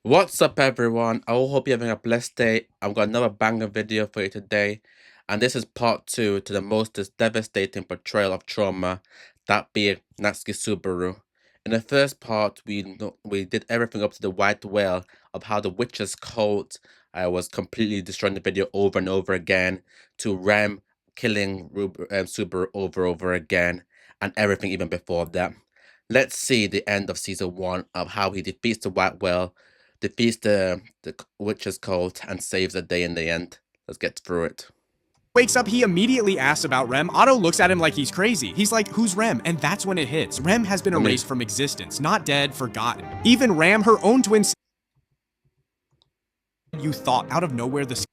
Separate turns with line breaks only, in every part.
What's up, everyone? I hope you're having a blessed day. I've got another banger video for you today, and this is part two to the most devastating portrayal of trauma, that being Natsuki Subaru. In the first part, we did everything up to the white whale of how the witch's cult was completely destroying the video over and over again, to Rem killing Subaru over and over again, and everything even before that. Let's see the end of season one of how he defeats the white whale, defeats the witch's cult, and saves the day in the end. Let's get through it.
Wakes up, he immediately asks about Rem. Otto looks at him like he's crazy. He's like, who's Rem? And that's when it hits. Rem has been erased from existence, not dead, forgotten. Even Ram, her own twin, you thought out of nowhere the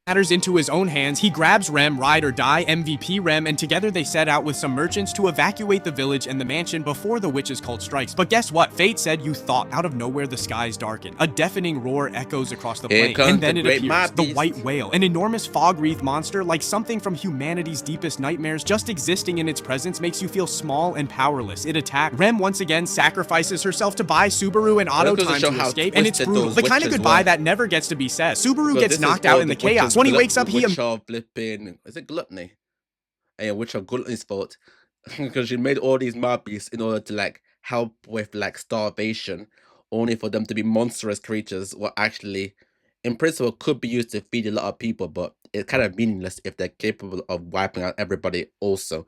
matters into his own hands. He grabs Rem, ride or die, MVP Rem, and together they set out with some merchants to evacuate the village and the mansion before the witch's cult strikes. But guess what? Fate said you thought. Out of nowhere the skies darken. A deafening roar echoes across the plain, and then it appears. The white whale, an enormous fog-wreathed monster like something from humanity's deepest nightmares. Just existing in its presence makes you feel small and powerless. It attacked. Rem once again sacrifices herself to buy Subaru and Otto time to escape, and it's brutal. The kind of goodbye that never gets to be said. Subaru gets knocked out in the chaos. When he wakes up,
which of flipping, is it gluttony? And which of gluttony's fault? Because she made all these mouthpieces in order to like help with like starvation, only for them to be monstrous creatures. What actually, in principle, could be used to feed a lot of people, but it's kind of meaningless if they're capable of wiping out everybody. Also,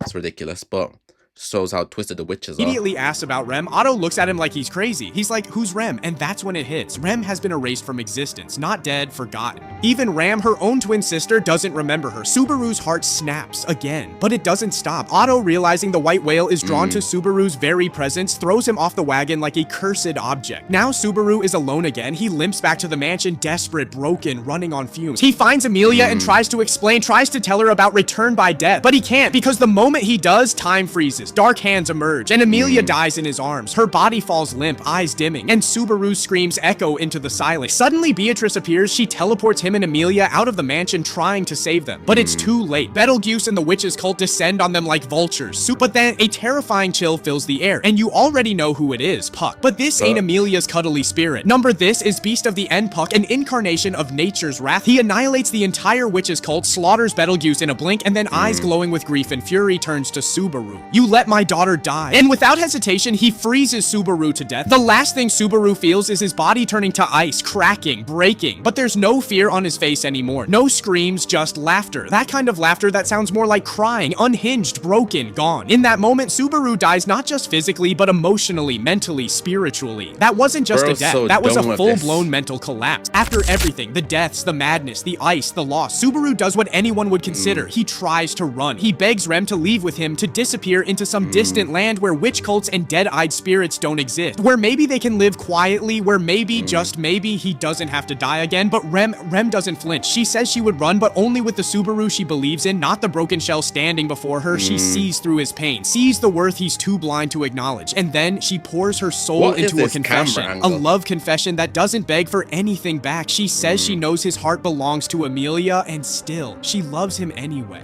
it's ridiculous, but shows how twisted the witches are.
Immediately asks about Rem. Otto looks at him like he's crazy. He's like, who's Rem? And that's when it hits. Rem has been erased from existence, not dead, forgotten. Even Ram, her own twin sister, doesn't remember her. Subaru's heart snaps again, but it doesn't stop. Otto, realizing the white whale is drawn to Subaru's very presence, throws him off the wagon like a cursed object. Now Subaru is alone again. He limps back to the mansion, desperate, broken, running on fumes. He finds Amelia and tries to explain, tries to tell her about return by death, but he can't, because the moment he does, time freezes. Dark hands emerge, and Amelia dies in his arms. Her body falls limp, eyes dimming, and Subaru's screams echo into the silence. Suddenly, Beatrice appears. She teleports him and Amelia out of the mansion, trying to save them. But it's too late. Betelgeuse and the witch's cult descend on them like vultures. But then, a terrifying chill fills the air, and you already know who it is, Puck. But this ain't Amelia's cuddly spirit. This is Beast of the End Puck, an incarnation of nature's wrath. He annihilates the entire witch's cult, slaughters Betelgeuse in a blink, and then eyes glowing with grief and fury turns to Subaru. You let my daughter die. And without hesitation, he freezes Subaru to death. The last thing Subaru feels is his body turning to ice, cracking, breaking. But there's no fear on his face anymore. No screams, just laughter. That kind of laughter that sounds more like crying, unhinged, broken, gone. In that moment, Subaru dies not just physically, but emotionally, mentally, spiritually. That wasn't just a death. That was a full-blown mental collapse. After everything, the deaths, the madness, the ice, the loss, Subaru does what anyone would consider. He tries to run. He begs Rem to leave with him, to disappear into some distant land where witch cults and dead-eyed spirits don't exist, where maybe they can live quietly, where maybe, just maybe, he doesn't have to die again. But Rem doesn't flinch. She says she would run, but only with the Subaru she believes in, not the broken shell standing before her. She sees through his pain, sees the worth he's too blind to acknowledge, and then she pours her soul into a confession, a love confession that doesn't beg for anything back. She says she knows his heart belongs to Amelia, and still, she loves him anyway.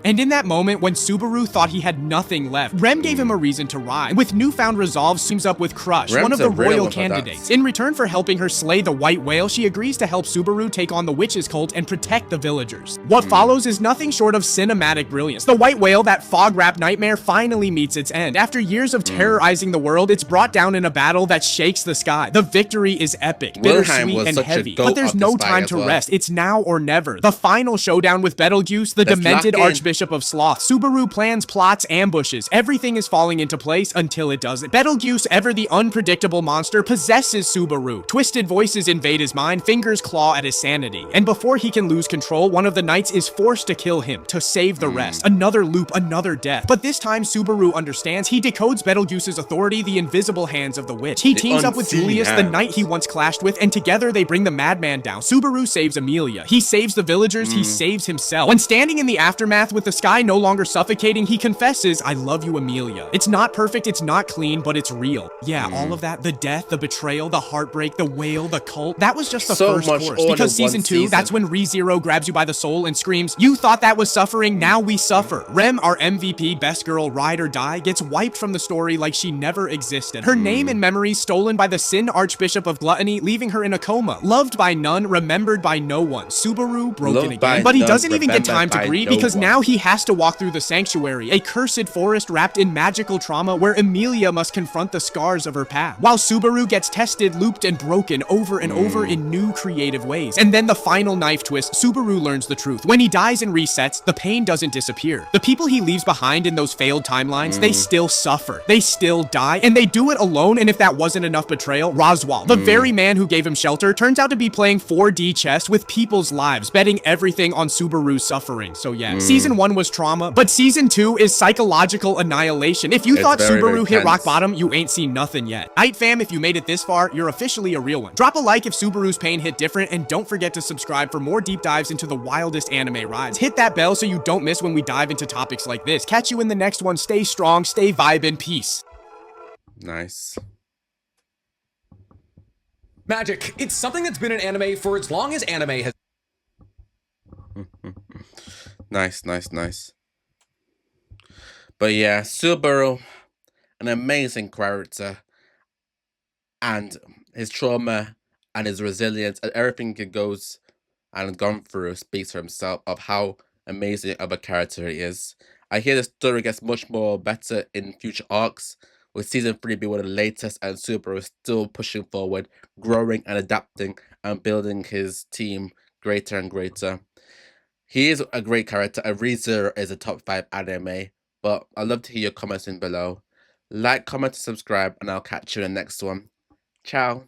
And in that moment, when Subaru thought he had nothing left, Rem gave him a reason to ride. With newfound resolve, teams up with Crush, one of the royal candidates. In return for helping her slay the white whale, she agrees to help Subaru take on the witch's cult and protect the villagers. What follows is nothing short of cinematic brilliance. The white whale, that fog-wrapped nightmare, finally meets its end. After years of terrorizing the world, it's brought down in a battle that shakes the sky. The victory is epic, bittersweet, and heavy. But there's no time to rest. It's now or never. The final showdown with Betelgeuse, the demented Archbishop of Sloth. Subaru plans, plots, ambushes. Everything is falling into place until it doesn't. Betelgeuse, ever the unpredictable monster, possesses Subaru. Twisted voices invade his mind, fingers claw at his sanity. And before he can lose control, one of the knights is forced to kill him, to save the rest. Another loop, another death. But this time, Subaru understands. He decodes Betelgeuse's authority, the invisible hands of the witch. He teams up with Julius, the knight he once clashed with, and together they bring the madman down. Subaru saves Amelia. He saves the villagers, he saves himself. When standing in the aftermath with with the sky no longer suffocating, he confesses, "I love you, Amelia." It's not perfect, it's not clean, but it's real. Yeah, all of that, the death, the betrayal, the heartbreak, the wail, the cult, that was just the
So
first
much
course.
all in
Because
one
season 2, that's
season.
when ReZero grabs you by the soul and screams, "You thought that was suffering, now we suffer." Rem, our MVP, best girl, ride or die, gets wiped from the story like she never existed. Her name and memories stolen by the Sin Archbishop of Gluttony, leaving her in a coma. Loved by none, remembered by no one. Subaru broken
Loved by
again. But he
none,
doesn't even get
remembered
time to
by
grieve
no
because
one.
now he has to walk through the sanctuary, a cursed forest wrapped in magical trauma where Amelia must confront the scars of her past, while Subaru gets tested, looped, and broken over and over in new creative ways. And then the final knife twist, Subaru learns the truth. When he dies and resets, the pain doesn't disappear. The people he leaves behind in those failed timelines, they still suffer. They still die, and they do it alone, and if that wasn't enough betrayal, Roswell, the very man who gave him shelter, turns out to be playing 4D chess with people's lives, betting everything on Subaru's suffering. So yeah, season 1 was trauma, but season 2 is psychological annihilation. If you
It's
thought
very, very
Subaru hit rock
tense.
bottom, you ain't seen nothing yet. Aight fam, if you made it this far, you're officially a real one. Drop a like if Subaru's pain hit different, and don't forget to subscribe for more deep dives into the wildest anime rides. Hit that bell so you don't miss when we dive into topics like this. Catch you in the next one. Stay strong, stay vibin', peace.
Nice.
Magic. It's something that's been in anime for as long as anime has.
Nice, nice, nice. But yeah, Subaru, an amazing character, and his trauma and his resilience and everything he goes and gone through speaks for himself of how amazing of a character he is. I hear the story gets much more better in future arcs, with season 3 being one of the latest, and Subaru is still pushing forward, growing and adapting and building his team greater and greater. He is a great character. ReZero is a top 5 anime, but I'd love to hear your comments in below. Like, comment, and subscribe, and I'll catch you in the next one. Ciao.